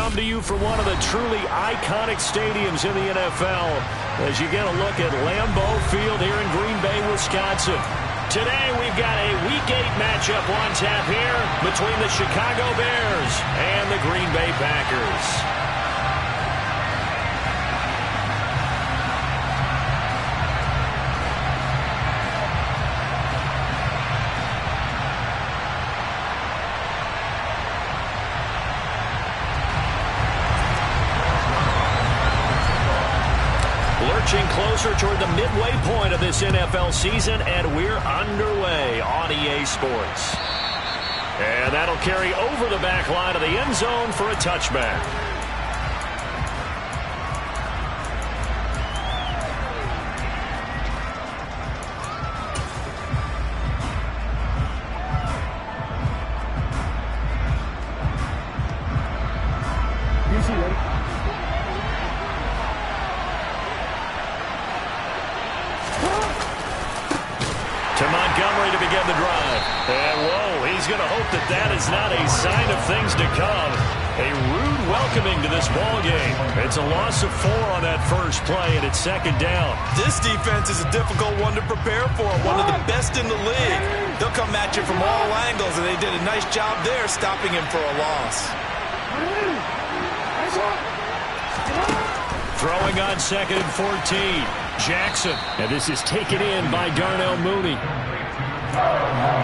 come to you from one of the truly iconic stadiums in the NFL as you get a look at Lambeau Field here in Green Bay, Wisconsin. Today we've got a Week 8 matchup on tap here between the Chicago Bears and the Green Bay Packers. Lurching closer toward the midway point of this NFL season, and we're underway on EA Sports. And that'll carry over the back line of the end zone for a touchback. To Montgomery to begin the drive. And whoa, he's going to hope that that is not a sign of things to come. A rude welcoming to this ball game. It's a loss of 4 on that first play, and it's second down. This defense is a difficult one to prepare for, one of the best in the league. They'll come at you from all angles, and they did a nice job there stopping him for a loss. Throwing on second and 14. Jackson. And this is taken in by Darnell Mooney.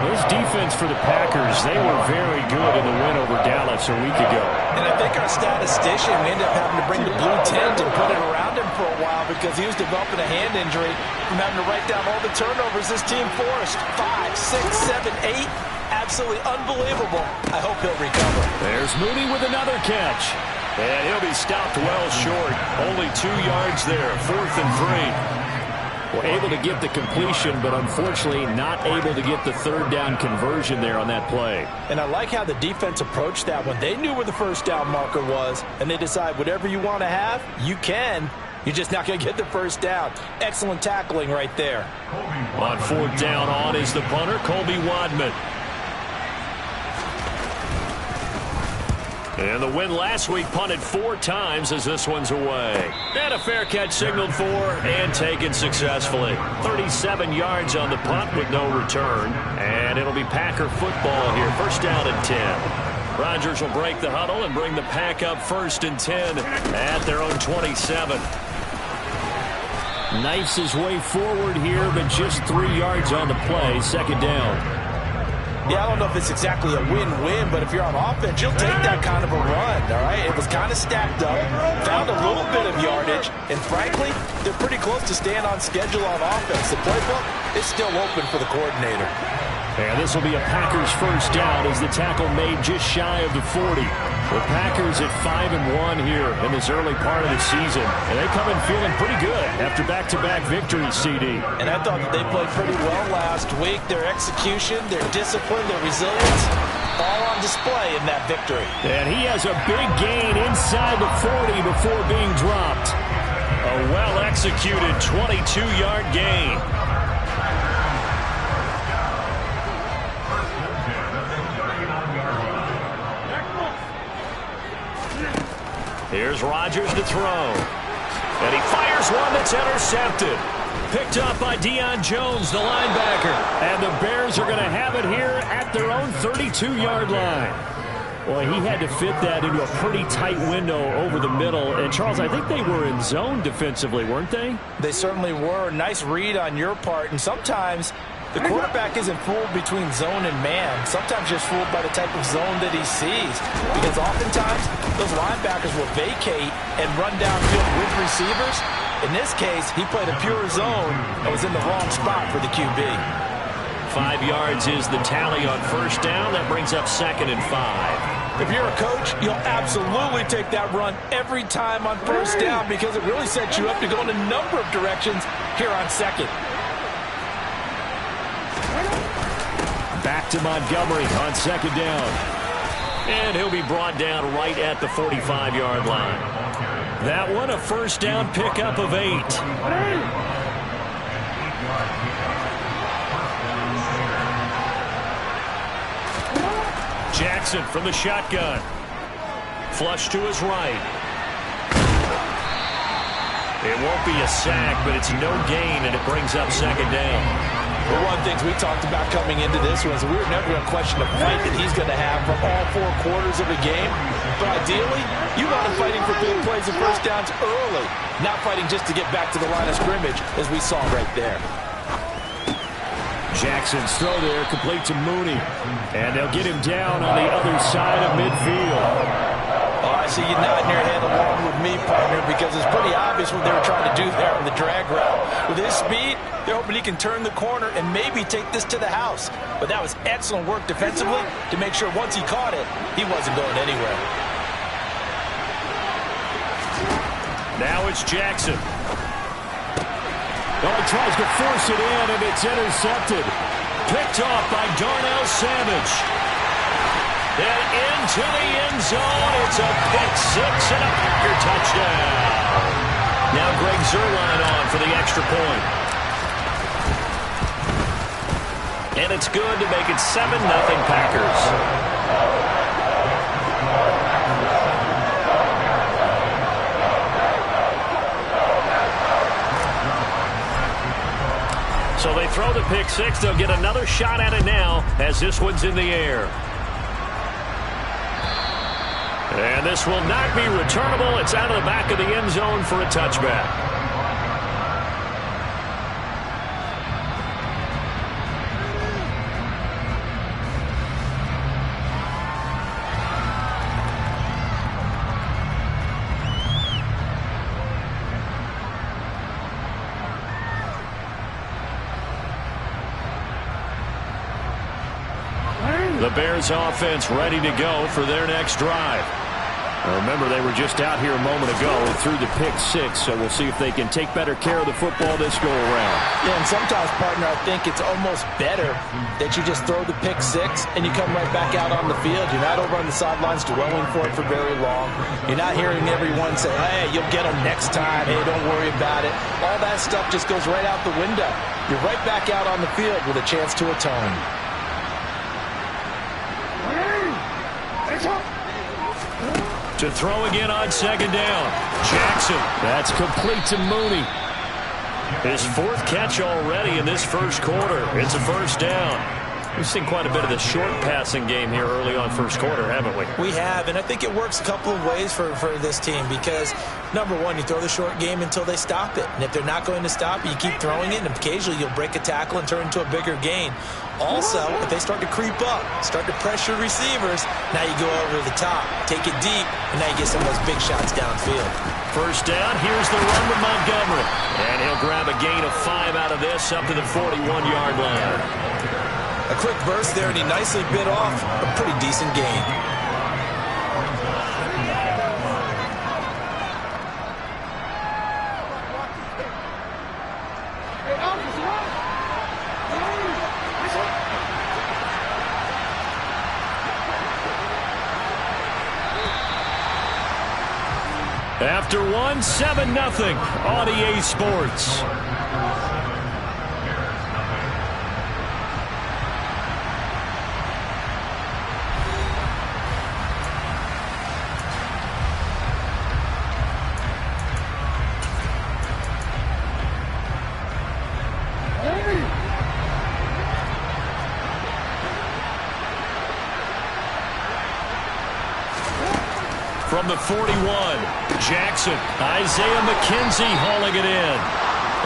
This defense for the Packers, they were very good in the win over Dallas a week ago. And I think our statistician, we ended up having to bring the blue tent and put it around him for a while because he was developing a hand injury from having to write down all the turnovers this team forced. 5, 6, 7, 8. Absolutely unbelievable. I hope he'll recover. There's Mooney with another catch. And he'll be stopped well short. Only 2 yards there, 4th and 3. Well, able to get the completion, but unfortunately not able to get the third down conversion there on that play. And I like how the defense approached that one. They knew where the first down marker was, and they decide whatever you want to have, you can. You're just not going to get the first down. Excellent tackling right there. On 4th down on is the punter, Colby Wadman. And the win last week punted 4 times as this one's away. And a fair catch signaled for and taken successfully. 37 yards on the punt with no return. And it'll be Packer football here. First down and 10. Rodgers will break the huddle and bring the Pack up 1st and 10 at their own 27. Knifes his way forward here, but just 3 yards on the play. Second down. Yeah, I don't know if it's exactly a win-win, but if you're on offense, you'll take that kind of a run, all right? It was kind of stacked up, found a little bit of yardage, and frankly, they're pretty close to staying on schedule on offense. The playbook is still open for the coordinator. And this will be a Packers first down as the tackle made just shy of the 40. The Packers at 5-1 here in this early part of the season. And they come in feeling pretty good after back-to-back victories, CD. And I thought that they played pretty well last week. Their execution, their discipline, their resilience, all on display in that victory. And he has a big gain inside the 40 before being dropped. A well-executed 22-yard gain. Here's Rodgers to throw. And he fires one that's intercepted. Picked up by Deion Jones, the linebacker. And the Bears are going to have it here at their own 32-yard line. Well, he had to fit that into a pretty tight window over the middle. And, Charles, I think they were in zone defensively, weren't they? They certainly were. Nice read on your part. And sometimes the quarterback isn't fooled between zone and man. Sometimes just fooled by the type of zone that he sees. Because oftentimes, those linebackers will vacate and run downfield with receivers. In this case, he played a pure zone and was in the wrong spot for the QB. 5 yards is the tally on first down. That brings up 2nd and 5. If you're a coach, you'll absolutely take that run every time on first down because it really sets you up to go in a number of directions here on second. Back to Montgomery on second down. And he'll be brought down right at the 45-yard line. That one, a first down pickup of 8. Jackson from the shotgun. Flush to his right. It won't be a sack, but it's no gain, and it brings up second down. Well, one of the things we talked about coming into this was we were never going to question the fight that he's going to have for all 4 quarters of a game. But ideally, you want him fighting for big plays and first downs early, not fighting just to get back to the line of scrimmage, as we saw right there. Jackson's throw there, complete to Mooney. And they'll get him down on the other side of midfield. Oh, I see you nodding your head along with me, partner, because it's pretty obvious what they were trying to do there on the drag route. With his speed, they're hoping he can turn the corner and maybe take this to the house. But that was excellent work defensively to make sure once he caught it, he wasn't going anywhere. Now it's Jackson. Oh, he tries to force it in, and it's intercepted. Picked off by Darnell Savage. And into the end zone. It's a pick-6 and a Packer touchdown. Now Greg Zuerlein on for the extra point. And it's good to make it 7-0 Packers. So they throw the pick-6. They'll get another shot at it now as this one's in the air. And this will not be returnable. It's out of the back of the end zone for a touchback. The Bears offense ready to go for their next drive. Now remember, they were just out here a moment ago and threw the pick-6, so we'll see if they can take better care of the football this go-around. Yeah, and sometimes, partner, I think it's almost better that you just throw the pick-6 and you come right back out on the field. You're not over on the sidelines dwelling for it for very long. You're not hearing everyone say, hey, you'll get them next time. Hey, don't worry about it. All that stuff just goes right out the window. You're right back out on the field with a chance to atone. To throw again on second down. Jackson. That's complete to Mooney. His 4th catch already in this first quarter. It's a first down. We've seen quite a bit of the short passing game here early on first quarter, haven't we? We have, and I think it works a couple of ways for this team because, number one, you throw the short game until they stop it. And if they're not going to stop it, you keep throwing it, and occasionally you'll break a tackle and turn into a bigger gain. Also, if they start to creep up, start to pressure receivers, now you go over the top, take it deep, and now you get some of those big shots downfield. First down, here's the run with Montgomery. And he'll grab a gain of 5 out of this up to the 41-yard line. A quick burst there, and he nicely bit off a pretty decent gain. After one, 7-0 on EA Sports. From the 41, Jackson. Isaiah McKenzie hauling it in.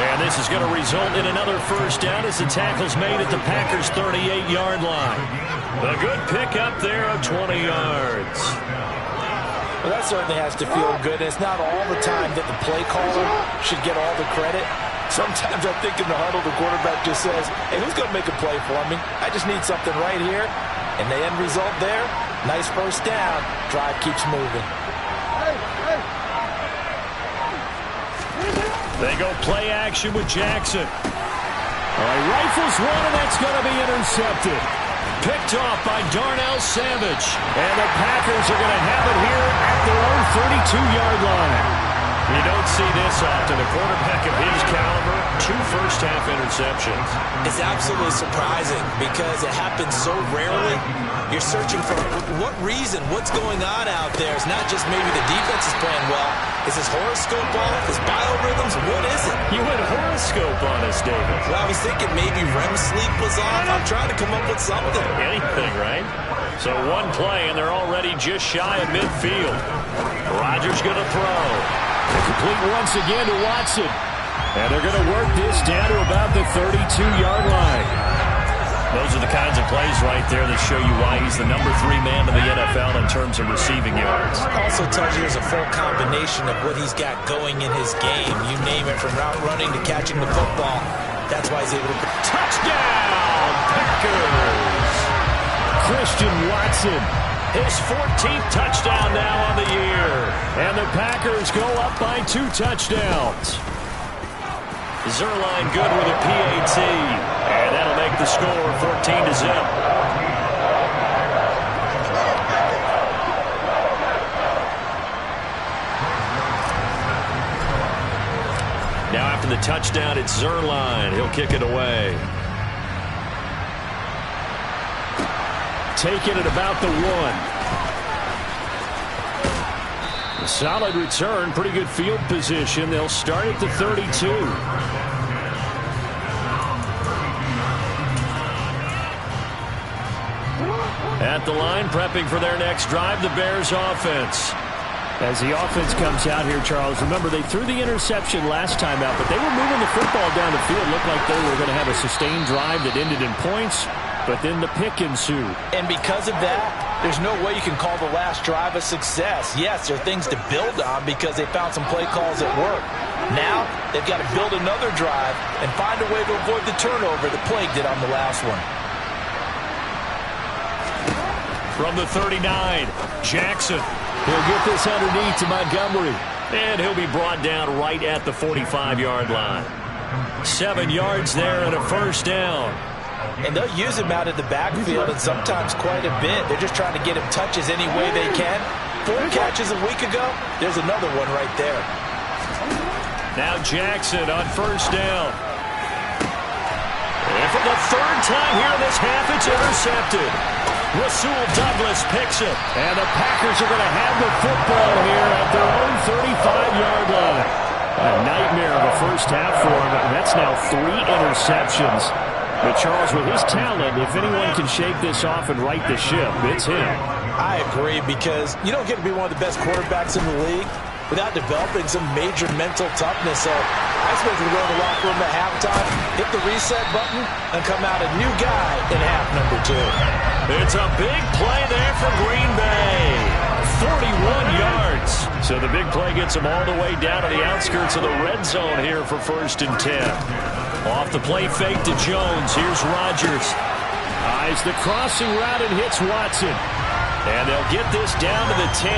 And this is going to result in another first down as the tackle's made at the Packers' 38-yard line. A good pickup there of 20 yards. Well, that certainly has to feel good. It's not all the time that the play caller should get all the credit. Sometimes I think in the huddle, the quarterback just says, hey, who's going to make a play for me? I just need something right here. And the end result there, nice first down. Drive keeps moving. They go play action with Jackson. He rifles one, and that's going to be intercepted. Picked off by Darnell Savage. And the Packers are going to have it here at their own 32-yard line. You don't see this often. A quarterback of his caliber, 2 first first-half interceptions. It's absolutely surprising because it happens so rarely. You're searching for what reason, what's going on out there. It's not just maybe the defense is playing well. Is his horoscope off? His biorhythms? What is it? You went horoscope on us, David. Well, I was thinking maybe REM sleep was off. I'm trying to come up with something. Anything, right? So one play, and they're already just shy of midfield. Rodgers going to throw. Complete once again to Watson. And they're going to work this down to about the 32-yard line. Those are the kinds of plays right there that show you why he's the #3 man in the NFL in terms of receiving yards. Also tells you there's a full combination of what he's got going in his game. You name it, from route running to catching the football. That's why he's able to... Touchdown, Packers! Christian Watson, his 14th touchdown now on the year. And the Packers go up by 2 touchdowns. Zuerlein good with a PAT. And that'll make the score 14-0. Now after the touchdown, it's Zuerlein. He'll kick it away. Taken at about the 1. A solid return, pretty good field position. They'll start at the 32. At the line, prepping for their next drive, the Bears offense. As the offense comes out here, Charles, remember they threw the interception last time out, but they were moving the football down the field. Looked like they were going to have a sustained drive that ended in points, but then the pick ensued. And because of that, there's no way you can call the last drive a success. Yes, there are things to build on because they found some play calls that work. Now, they've got to build another drive and find a way to avoid the turnover that plagued it on the last one. From the 39, Jackson. He'll get this underneath to Montgomery. And he'll be brought down right at the 45-yard line. 7 yards there and a first down. And they'll use him out of the backfield and sometimes quite a bit. They're just trying to get him touches any way they can. 4 catches a week ago. There's another one right there. Now Jackson on first down. And for the 3rd time here in this half, it's intercepted. Rasul Douglas picks it. And the Packers are going to have the football here at their own 35-yard line. A nightmare of a first half for him. And that's now 3 interceptions. But Charles, with his talent, if anyone can shake this off and right the ship, it's him. I agree, because you don't get to be one of the best quarterbacks in the league without developing some major mental toughness. So I expect him to go in the locker room at halftime, hit the reset button, and come out a new guy in half number 2. It's a big play there for Green Bay. 41 yards. So the big play gets them all the way down to the outskirts of the red zone here for 1st and 10. Off the play fake to Jones. Here's Rodgers. Eyes the crossing route and hits Watson. And they'll get this down to the 10.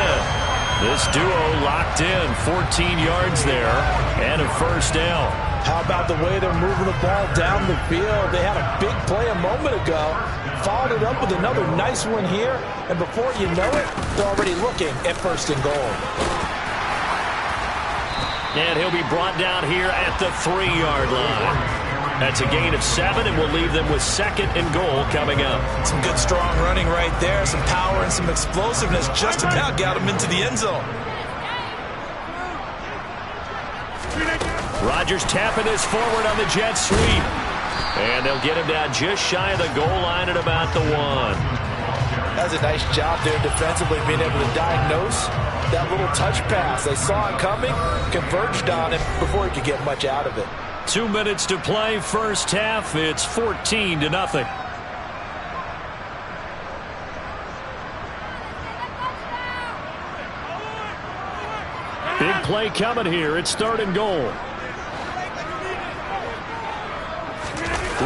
This duo locked in. 14 yards there and a first down. How about the way they're moving the ball down the field? They had a big play a moment ago. Followed it up with another nice one here. And before you know it, they're already looking at 1st and goal. And he'll be brought down here at the 3-yard line. That's a gain of 7, and we'll leave them with 2nd and goal coming up. Some good strong running right there. Some power and some explosiveness just about got him into the end zone. Rodgers tapping this forward on the jet sweep. And they'll get him down just shy of the goal line at about the 1. That's a nice job there defensively, being able to diagnose that little touch pass. They saw it coming, converged on it before he could get much out of it. 2 minutes to play, first half. It's 14-0. Big play coming here. It's 3rd and goal.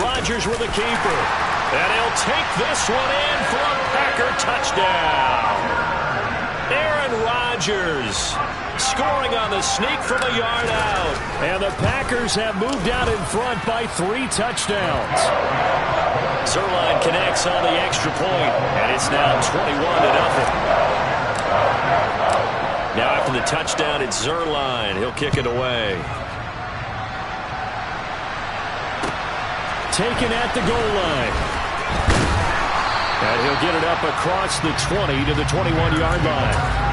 Rodgers with a keeper. And he'll take this one in for a Packer touchdown. Aaron Rodgers scoring on the sneak from a yard out. And the Packers have moved out in front by 3 touchdowns. Zuerlein connects on the extra point, and it's now 21-0. Now after the touchdown, it's Zuerlein. He'll kick it away. taken at the goal line. And he'll get it up across the 20 to the 21-yard line.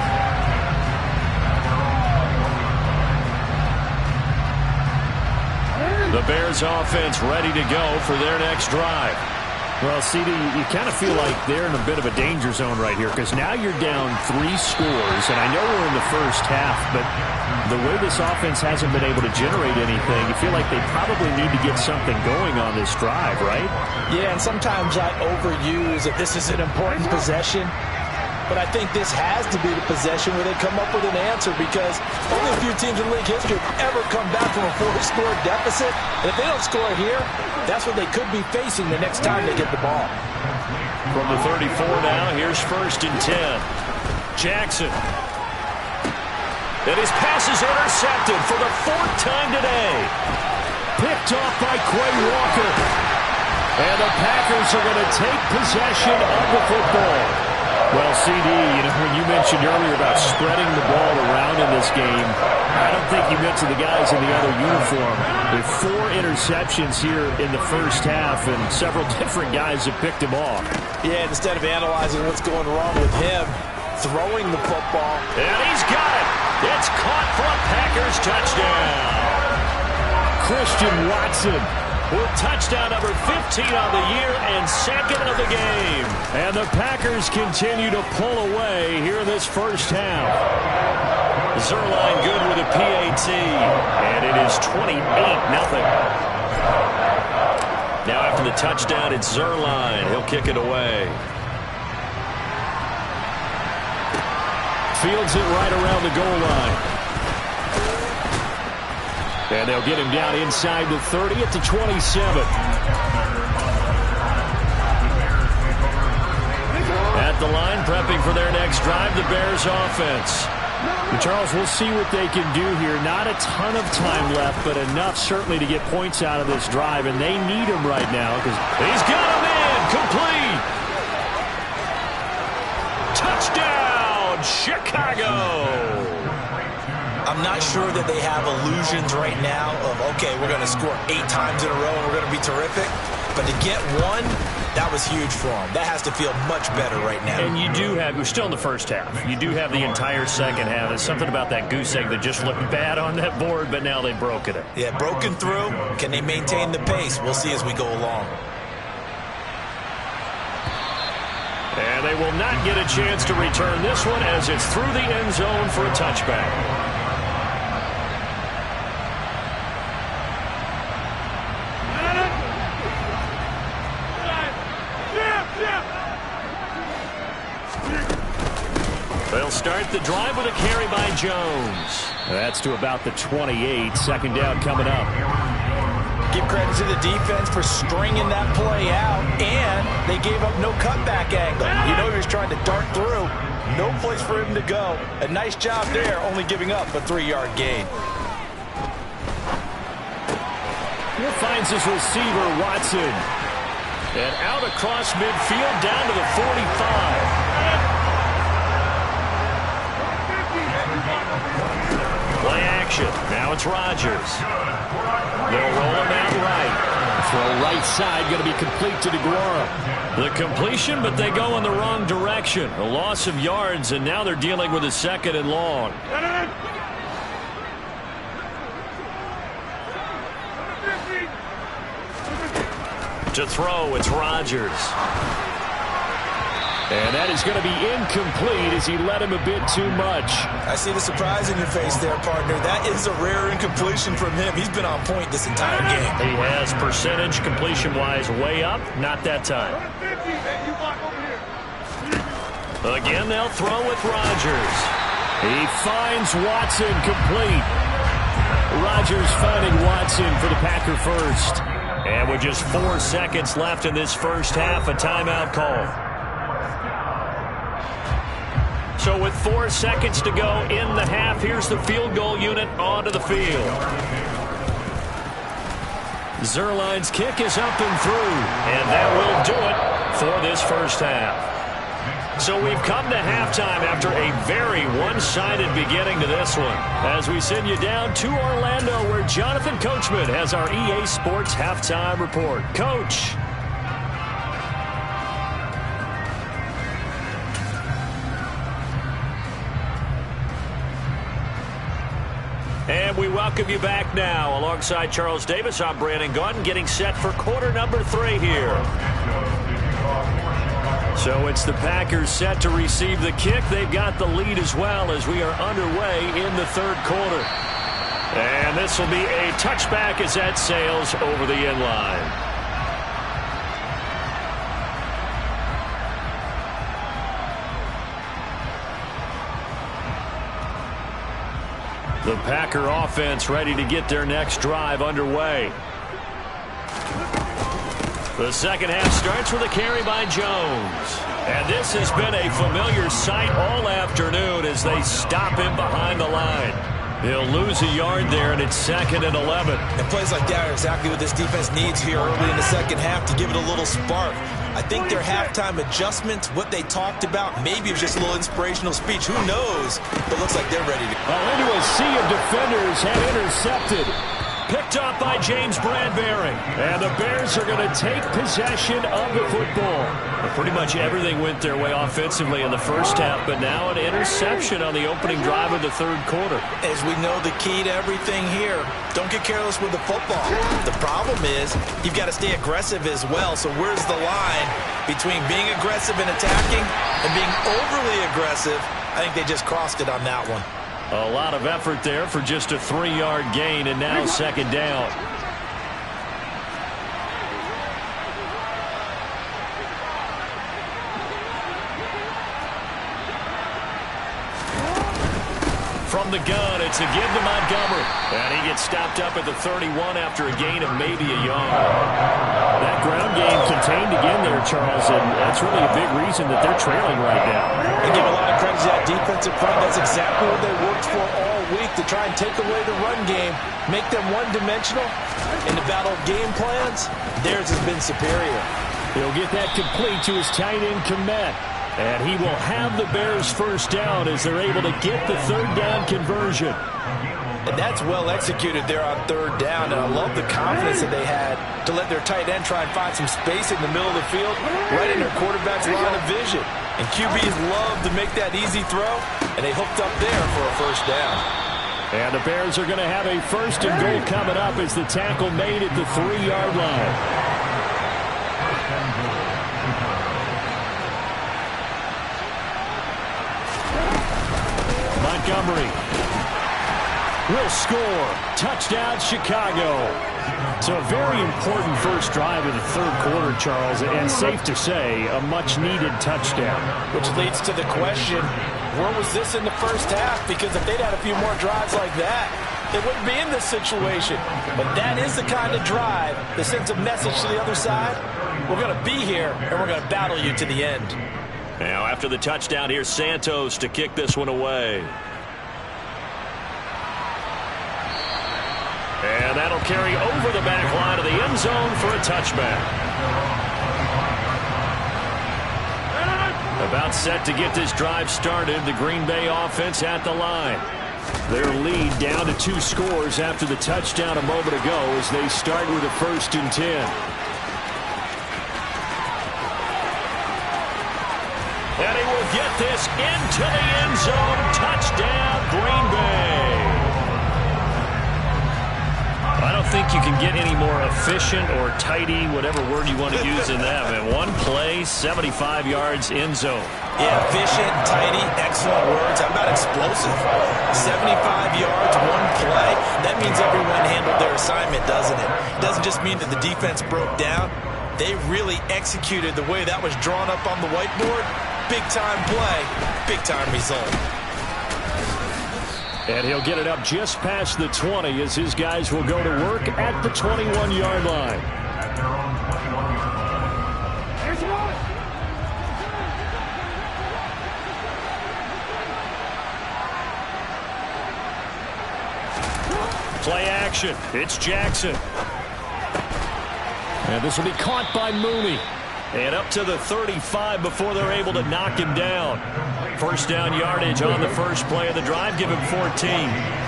The Bears offense ready to go for their next drive. Well, CD, you kind of feel like they're in a bit of a danger zone right here because now you're down 3 scores, and I know we're in the first half, but the way this offense hasn't been able to generate anything, you feel like they probably need to get something going on this drive, right? Yeah, and sometimes I overuse that this is an important possession, but I think this has to be the possession where they come up with an answer because only a few teams in league history have ever come back from a 4-score deficit. And if they don't score here, that's what they could be facing the next time they get the ball. From the 34 now, here's 1st and 10. Jackson. And his pass is intercepted for the 4th time today. Picked off by Quay Walker. And the Packers are going to take possession of the football. Well, CD, when you mentioned earlier about spreading the ball around in this game, I don't think you mentioned the guys in the other uniform. With 4 interceptions here in the first half, and several different guys have picked him off. Yeah, instead of analyzing what's going wrong with him, throwing the football. And he's got it. It's caught for a Packers touchdown. Christian Watson with touchdown number 15 on the year and 2nd of the game. And the Packers continue to pull away here in this first half. Zuerlein good with a PAT. And it is 28-0. Now after the touchdown, it's Zuerlein. He'll kick it away. Fields it right around the goal line. And they'll get him down inside the 30 at the 27. At the line, prepping for their next drive, the Bears offense. And Charles, we'll see what they can do here. Not a ton of time left, but enough certainly to get points out of this drive, and they need him right now because he's got him in, complete. Touchdown, Chicago. I'm not sure that they have illusions right now of, okay, we're going to score 8 times in a row and we're going to be terrific. But to get 1, that was huge for them. That has to feel much better right now. And you do have, we're still in the first half. You do have the entire second half. There's something about that goose egg that just looked bad on that board, but now they've broken it. Yeah, broken through. Can they maintain the pace? We'll see as we go along. And they will not get a chance to return this one as it's through the end zone for a touchback. They'll start the drive with a carry by Jones. That's to about the 28. 2nd down coming up. Give credit to the defense for stringing that play out, and they gave up no cutback angle. You know he was trying to dart through. No place for him to go. A nice job there, only giving up a 3-yard gain. He finds his receiver, Watson. And out across midfield down to the 45. Play action. Now it's Rodgers. They'll roll him out right. Throw right side, going to be complete to DeGuara. The completion, but they go in the wrong direction. A loss of yards, and now they're dealing with a 2nd and long. To throw, it's Rodgers. And that is going to be incomplete as he led him a bit too much. I see the surprise in your face there, partner. That is a rare incompletion from him. He's been on point this entire game. He has percentage completion-wise way up. Not that time. Again, they'll throw with Rodgers. He finds Watson complete. Rodgers finding Watson for the Packer first. And with just 4 seconds left in this first half, a timeout call. So with 4 seconds to go in the half, here's the field goal unit onto the field. Zuerlein's kick is up and through, and that will do it for this first half. So we've come to halftime after a very one-sided beginning to this one. As we send you down to Orlando, where Jonathan Coachman has our EA Sports Halftime Report. Coach. And we welcome you back now. Alongside Charles Davis, I'm Brandon Gunn, getting set for quarter number 3 here. So it's the Packers set to receive the kick. They've got the lead as well as we are underway in the third quarter. And this will be a touchback as that sails over the end line. The Packer offense ready to get their next drive underway. The second half starts with a carry by Jones. And this has been a familiar sight all afternoon as they stop him behind the line. He'll lose a yard there, and it's 2nd and 11. And plays like that are exactly what this defense needs here early in the second half to give it a little spark. I think their halftime adjustments, what they talked about, maybe it was just a little inspirational speech. Who knows? But it looks like they're ready to go. Into a sea of defenders and intercepted. Picked up by James Bradbury. And the Bears are going to take possession of the football. Pretty much everything went their way offensively in the first half, but now an interception on the opening drive of the third quarter. As we know, the key to everything here, don't get careless with the football. The problem is you've got to stay aggressive as well. So where's the line between being aggressive and attacking and being overly aggressive? I think they just crossed it on that one. A lot of effort there for just a 3-yard gain, and now second down. From the gun, it's a give to Montgomery. And he gets stopped up at the 31 after a gain of maybe a yard. That ground game contained again there, Charles, and that's really a big reason that they're trailing right now. I give a lot of credit to that defensive front. That's exactly what they worked for all week, to try and take away the run game, make them one-dimensional. In the battle of game plans, theirs has been superior. He'll get that complete to his tight end, Kmet. And he will have the Bears first down as they're able to get the third down conversion. And that's well executed there on third down. And I love the confidence that they had to let their tight end try and find some space in the middle of the field, right in their quarterback's line of vision. And QBs love to make that easy throw, and they hooked up there for a first down. And the Bears are going to have a first and goal coming up as the tackle made at the 3-yard line. Montgomery will score. Touchdown, Chicago. So a very important first drive of the third quarter, Charles, and safe to say, a much-needed touchdown. Which leads to the question, where was this in the first half? Because if they'd had a few more drives like that, they wouldn't be in this situation. But that is the kind of drive that sends a message to the other side. We're going to be here, and we're going to battle you to the end. Now, after the touchdown, here's Santos to kick this one away. And that'll carry over the back line of the end zone for a touchback. About set to get this drive started, the Green Bay offense at the line. Their lead down to 2 scores after the touchdown a moment ago as they start with a 1st and 10. And he will get this into the end zone. Touchdown, Green Bay. I don't think you can get any more efficient or tidy, whatever word you want to use in that. Man, one play, 75 yards, end zone. Yeah, efficient, tidy, excellent words. How about explosive? 75 yards, one play. That means everyone handled their assignment, doesn't it? It doesn't just mean that the defense broke down. They really executed the way that was drawn up on the whiteboard. Big-time play, big-time result. And he'll get it up just past the 20 as his guys will go to work at the 21-yard line. Play action. It's Jackson. And this will be caught by Mooney. And up to the 35 before they're able to knock him down. First down yardage on the first play of the drive. Give him 14.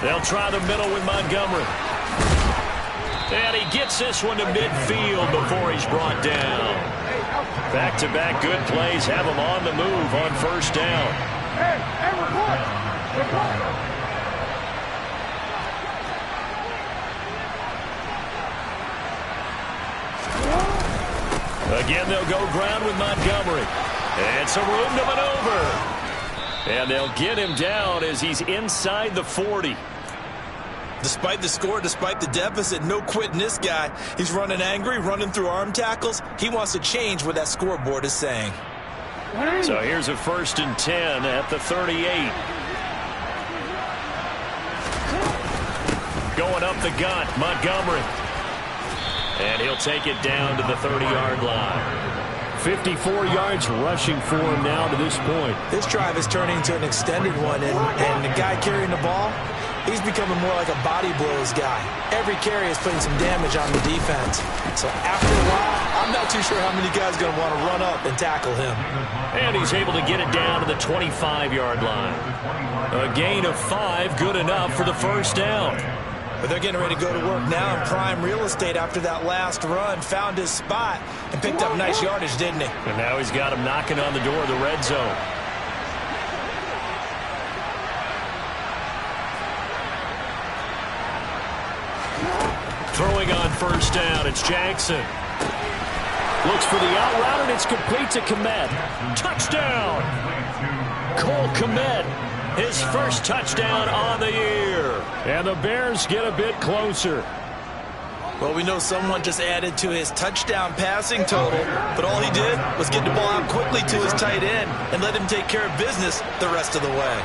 They'll try the middle with Montgomery. And he gets this one to midfield before he's brought down. Back-to-back good plays have him on the move on first down. Again, they'll go ground with Montgomery. And some room to maneuver. And they'll get him down as he's inside the 40. Despite the score, despite the deficit, no quitting this guy. He's running angry, running through arm tackles. He wants to change what that scoreboard is saying. So here's a 1st and 10 at the 38. Going up the gut, Montgomery. And he'll take it down to the 30-yard line. 54 yards rushing for him now to this point. This drive is turning into an extended one, and the guy carrying the ball, he's becoming more like a body blows guy. Every carry is putting some damage on the defense. So after a while, I'm not too sure how many guys are going to want to run up and tackle him. And he's able to get it down to the 25-yard line. A gain of 5, good enough for the first down. But they're getting ready to go to work now in prime real estate after that last run. Found his spot and picked up nice yardage, didn't he? And now he's got him knocking on the door of the red zone. Throwing on first down, it's Jackson. Looks for the out route, and it's complete to Kmet. Touchdown! Cole Kmet, his first touchdown on the year. And the Bears get a bit closer. Well, we know someone just added to his touchdown passing total, but all he did was get the ball out quickly to his tight end and let him take care of business the rest of the way.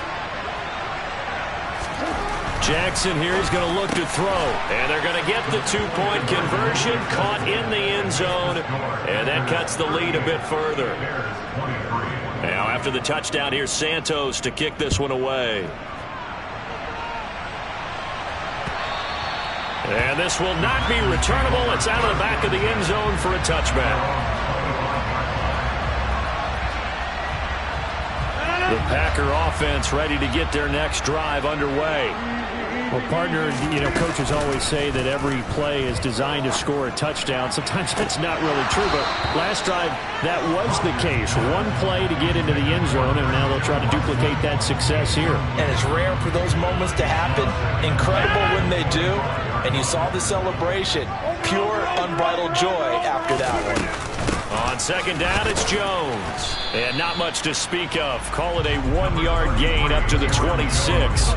Jackson here is going to look to throw, and they're going to get the 2-point conversion, caught in the end zone, and that cuts the lead a bit further. Now after the touchdown, here's Santos to kick this one away. And this will not be returnable. It's out of the back of the end zone for a touchback. The Packer offense ready to get their next drive underway. Well, partner, coaches always say that every play is designed to score a touchdown. Sometimes that's not really true, but last drive, that was the case. One play to get into the end zone, and now they'll try to duplicate that success here. And it's rare for those moments to happen. Incredible when they do. And you saw the celebration. Pure, unbridled joy after that one. On second down, it's Jones. And not much to speak of. Call it a 1-yard gain up to the 26.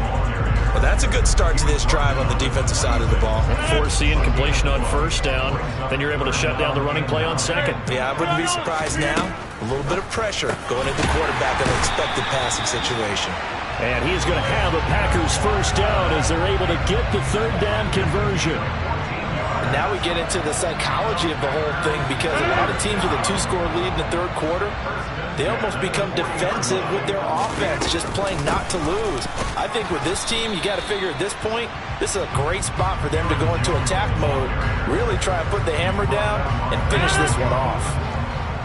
Well, that's a good start to this drive on the defensive side of the ball. Forcing completion on first down. Then you're able to shut down the running play on second. Yeah, I wouldn't be surprised now. A little bit of pressure going at the quarterback in an expected passing situation. And he's going to have a Packers first down as they're able to get the third down conversion. And now we get into the psychology of the whole thing, because a lot of teams with a 2-score lead in the third quarter, they almost become defensive with their offense, just playing not to lose. I think with this team, you got to figure at this point, this is a great spot for them to go into attack mode, really try and put the hammer down and finish this one off.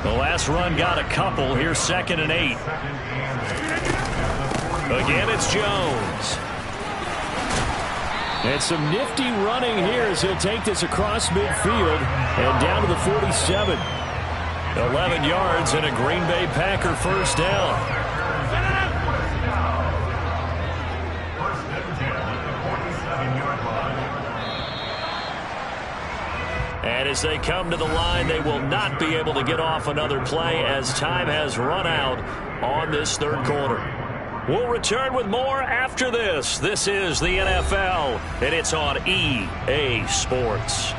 The last run got a couple. Here's 2nd and 8. Again, it's Jones. And some nifty running here as he'll take this across midfield and down to the 47. 11 yards and a Green Bay Packer first down. And as they come to the line, they will not be able to get off another play as time has run out on this third quarter. We'll return with more after this. This is the NFL, and it's on EA Sports.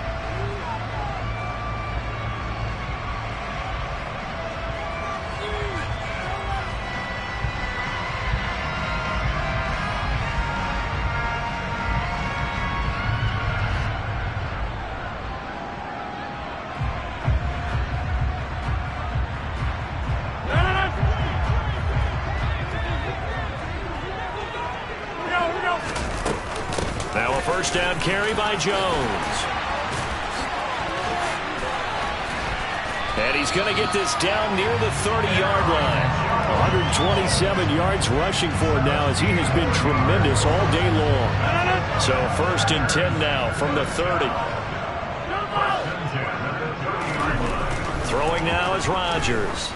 first down carry by Jones. And he's going to get this down near the 30-yard line. 127 yards rushing for him now, as he has been tremendous all day long. So 1st and 10 now from the 30. Throwing now is Rodgers.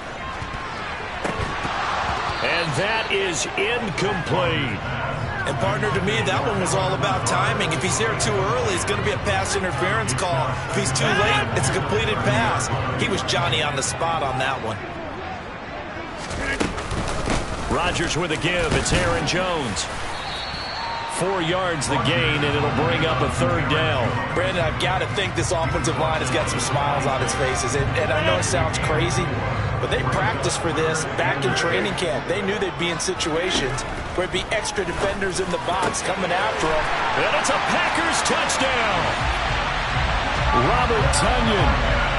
And that is incomplete. And, partner, to me, that one was all about timing. If he's there too early, it's going to be a pass interference call. If he's too late, it's a completed pass. He was Johnny on the spot on that one. Rodgers with a give. It's Aaron Jones. 4 yards the gain, and it'll bring up a 3rd down. Brandon, I've got to think this offensive line has got some smiles on its faces. And I know it sounds crazy, but they practiced for this back in training camp. They knew they'd be in situations where it'd be extra defenders in the box coming after them. And it's a Packers touchdown. Robert Tonyan,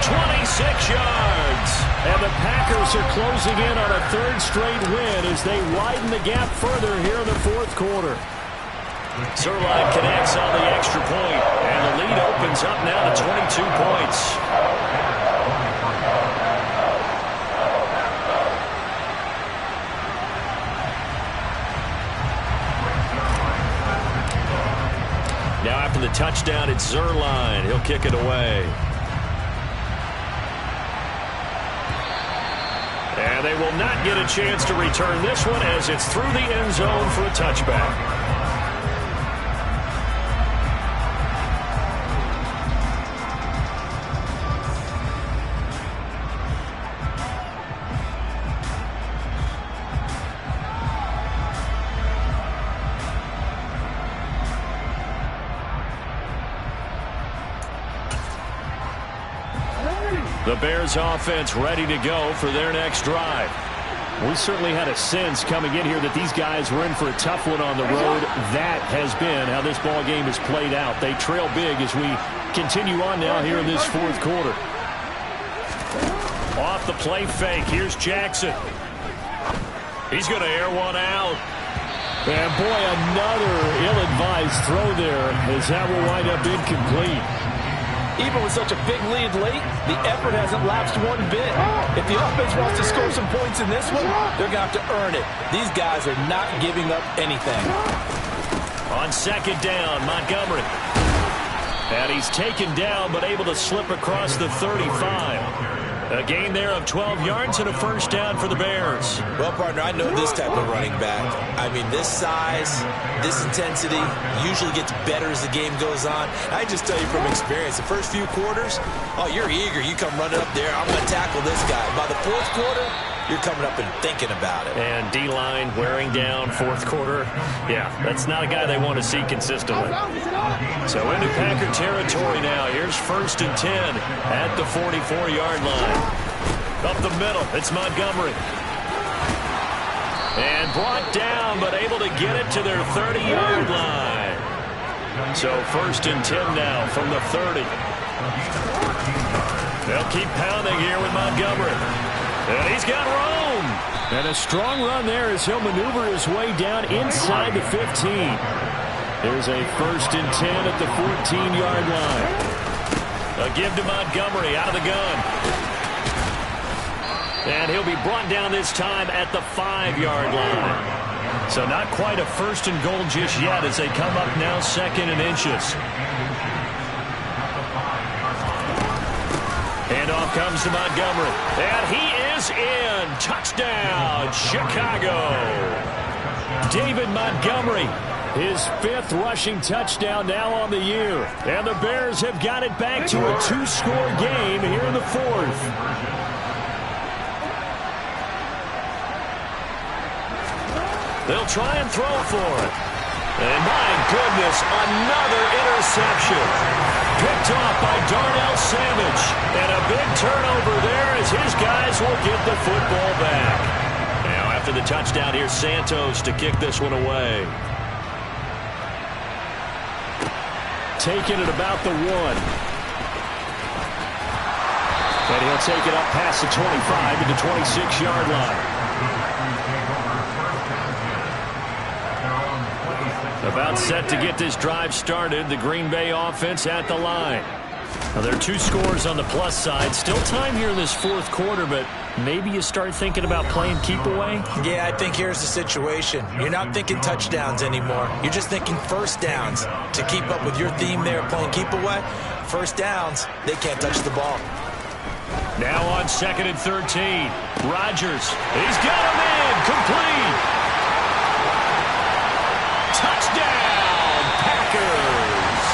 26 yards. And the Packers are closing in on a 3rd straight win as they widen the gap further here in the 4th quarter. Zuerlein connects on the extra point, and the lead opens up now to 22 points. Now after the touchdown, it's Zuerlein. He'll kick it away. And they will not get a chance to return this one as it's through the end zone for a touchback. The Bears offense ready to go for their next drive. We certainly had a sense coming in here that these guys were in for a tough one on the road. That has been how this ball game has played out. They trail big as we continue on now here in this 4th quarter. Off the play fake, here's Jackson. He's going to air one out. And boy, another ill-advised throw there as that will wind up incomplete. Even with such a big lead late, the effort hasn't lapsed one bit. If the offense wants to score some points in this one, they're going to have to earn it. These guys are not giving up anything. On 2nd down, Montgomery. And he's taken down but able to slip across the 35. A gain there of 12 yards and a 1st down for the Bears. Well, partner, I know this type of running back. I mean, this size, this intensity usually gets better as the game goes on. I just tell you from experience, the first few quarters, oh, you're eager. You come running up there, I'm going to tackle this guy. By the 4th quarter, you're coming up and thinking about it. And D-line wearing down 4th quarter. Yeah, that's not a guy they want to see consistently. So into Packer territory now. Here's 1st and 10 at the 44-yard line. Up the middle, it's Montgomery. And brought down, but able to get it to their 30-yard line. So 1st and 10 now from the 30. They'll keep pounding here with Montgomery. And he's got room. And a strong run there as he'll maneuver his way down inside the 15. There's a 1st and 10 at the 14-yard line. A give to Montgomery out of the gun. And he'll be brought down this time at the 5-yard line. So not quite a 1st and goal just yet as they come up now 2nd and inches. Handoff comes to Montgomery. And he is in. Touchdown, Chicago. David Montgomery, his 5th rushing touchdown now on the year. And the Bears have got it back to a 2-score game here in the 4th. They'll try and throw for it. And my goodness, another interception. Picked off by Darnell Savage. And a big turnover there as his guys will get the football back. Now after the touchdown, here's Santos to kick this one away. Taking it about the 1. And he'll take it up past the 25 to the 26-yard line. The About set to get this drive started. The Green Bay offense at the line. Now, there are 2 scores on the plus side. Still time here in this fourth quarter, but maybe you start thinking about playing keep away? Yeah, I think here's the situation. You're not thinking touchdowns anymore. You're just thinking first downs. To keep up with your theme there, playing keep away, first downs, they can't touch the ball. Now on 2nd and 13. Rodgers. He's got him in. Complete. Touchdown, Packers.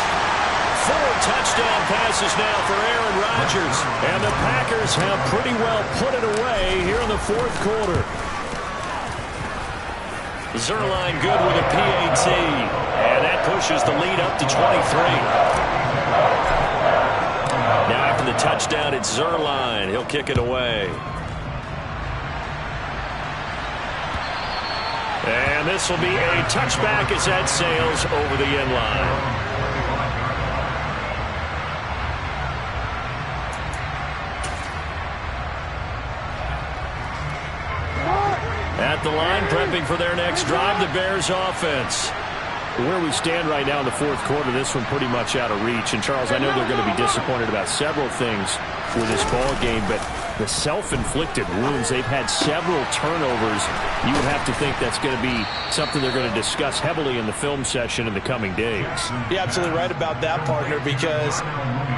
4 touchdown passes now for Aaron Rodgers. And the Packers have pretty well put it away here in the fourth quarter. Zuerlein good with a PAT. And that pushes the lead up to 23. Now after the touchdown, it's Zuerlein. He'll kick it away. And this will be a touchback as that sails over the end line. At the line, prepping for their next drive, the Bears offense. Where we stand right now in the fourth quarter, this one pretty much out of reach. And, Charles, I know they're going to be disappointed about several things with this ball game, but the self-inflicted wounds, they've had several turnovers. You would have to think that's going to be something they're going to discuss heavily in the film session in the coming days. You're absolutely right about that, partner, because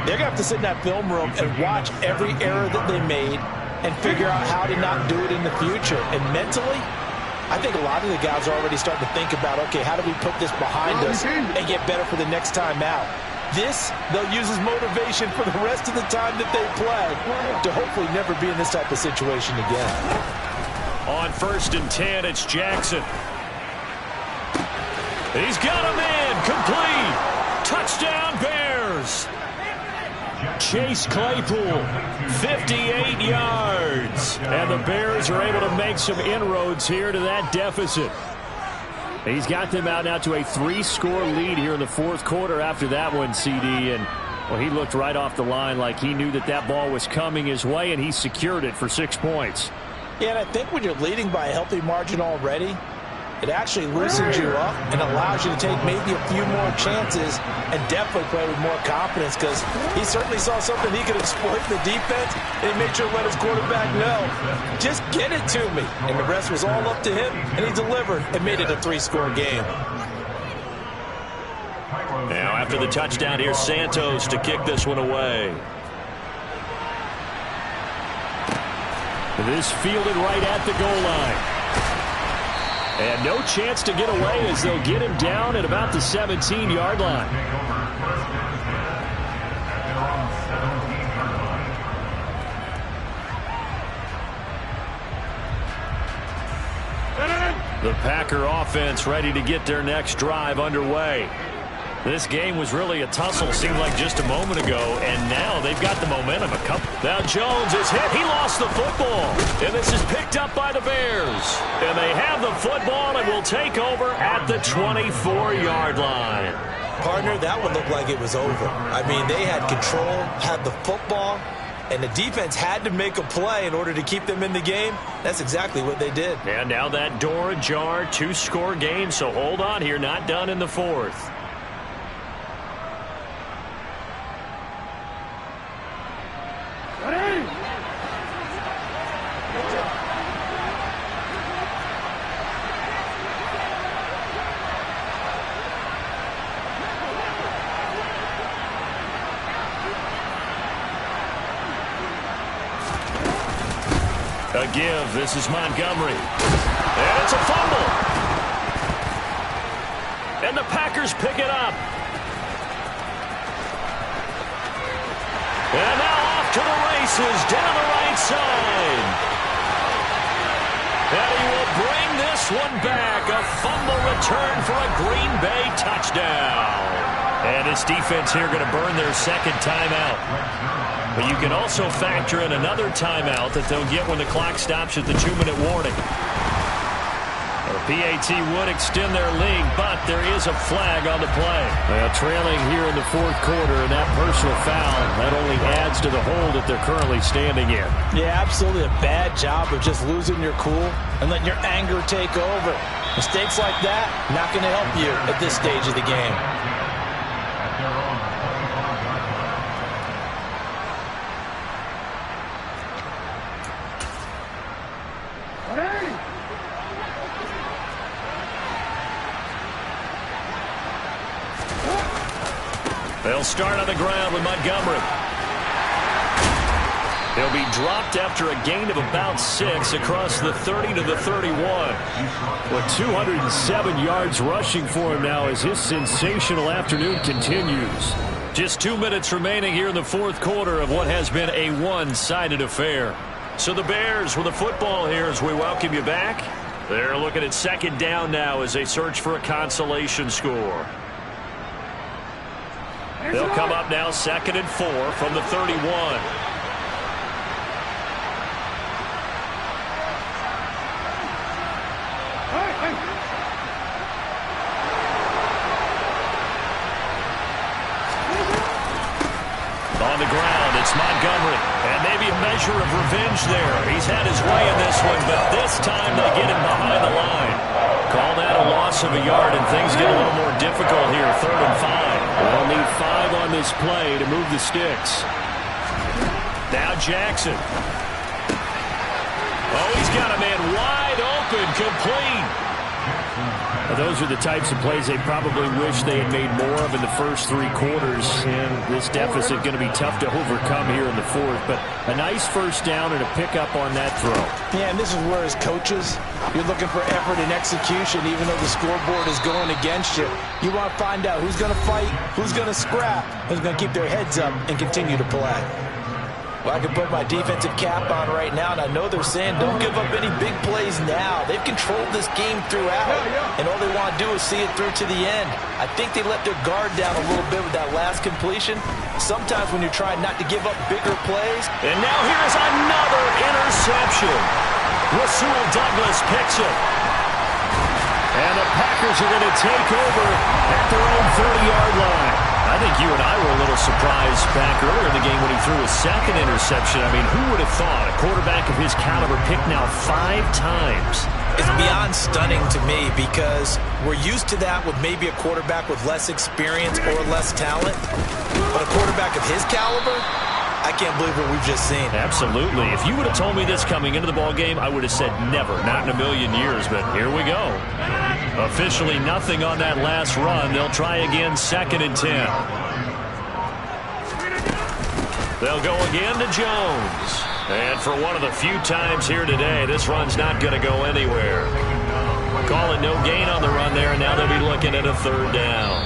they're going to have to sit in that film room and watch every error that they made and figure out how to not do it in the future. And mentally, I think a lot of the guys are already starting to think about, okay, how do we put this behind us and get better for the next time out? This, they'll use as motivation for the rest of the time that they play to hopefully never be in this type of situation again. On 1st and 10, it's Jackson. He's got him in. Complete. Touchdown, Bears. Chase Claypool, 58 yards. And the Bears are able to make some inroads here to that deficit. He's got them out now to a 3-score lead here in the fourth quarter after that one, CD. And, well, he looked right off the line like he knew that that ball was coming his way, and he secured it for 6 points. Yeah, and I think when you're leading by a healthy margin already, it actually loosens you up and allows you to take maybe a few more chances and definitely play with more confidence, because he certainly saw something he could exploit in the defense, and he made sure to let his quarterback know, just get it to me. And the rest was all up to him, and he delivered and made it a 3-score game. Now after the touchdown, here's Santos to kick this one away. This fielded right at the goal line. And no chance to get away as they'll get him down at about the 17-yard line. The Packer offense ready to get their next drive underway. This game was really a tussle, seemed like just a moment ago, and now they've got the momentum. Now Jones is hit. He lost the football, and this is picked up by the Bears. And they have the football and will take over at the 24-yard line. Partner, that one looked like it was over. I mean, they had control, had the football, and the defense had to make a play in order to keep them in the game. That's exactly what they did. And now that door ajar, 2-score game, so hold on here, not done in the fourth. A give. This is Montgomery. And it's a fumble. And the Packers pick it up. And now off to the races down the right side. And he will bring this one back. A fumble return for a Green Bay touchdown. And this defense here going to burn their second timeout. But you can also factor in another timeout that they'll get when the clock stops at the 2-minute warning. PAT would extend their lead, but there is a flag on the play. Well, trailing here in the fourth quarter, and that personal foul, that only adds to the hole that they're currently standing in. Yeah, absolutely a bad job of just losing your cool and letting your anger take over. Mistakes like that, not going to help you at this stage of the game. They'll start on the ground with Montgomery. He'll be dropped after a gain of about 6 across the 30 to the 31. With 207 yards rushing for him now as his sensational afternoon continues. Just 2 minutes remaining here in the fourth quarter of what has been a one-sided affair. So the Bears with the football here as we welcome you back. They're looking at second down now as they search for a consolation score. They'll come up now 2nd and 4 from the 31. On the ground, it's Montgomery. And maybe a measure of revenge there. He's had his way in this one, but this time they get him behind the line. Call that a loss of a yard, and things get a little more difficult here, 3rd and 5. They'll need 5 on this play to move the sticks. Now Jackson. Oh, he's got a man wide open, complete. Well, those are the types of plays they probably wish they had made more of in the first 3 quarters. And this deficit going to be tough to overcome here in the fourth. But a nice first down and a pickup on that throw. Yeah, and this is where as coaches, you're looking for effort and execution even though the scoreboard is going against you. You want to find out who's going to fight, who's going to scrap, who's going to keep their heads up and continue to play. Well, I can put my defensive cap on right now, and I know they're saying don't give up any big plays now. They've controlled this game throughout, and all they want to do is see it through to the end. I think they let their guard down a little bit with that last completion. Sometimes when you're trying not to give up bigger plays. And now here's another interception. Rasul Douglas picks it. And the Packers are going to take over at their own 30-yard line. I think you and I were a little surprised back earlier in the game when he threw his 2nd interception. I mean, who would have thought a quarterback of his caliber picked now 5 times? It's beyond stunning to me because we're used to that with maybe a quarterback with less experience or less talent. But a quarterback of his caliber, I can't believe what we've just seen. Absolutely. If you would have told me this coming into the ball game, I would have said never, not in a million years. But here we go. Officially nothing on that last run. They'll try again, 2nd and 10. They'll go again to Jones. And for one of the few times here today, this run's not going to go anywhere. Call it no gain on the run there, and now they'll be looking at a 3rd down.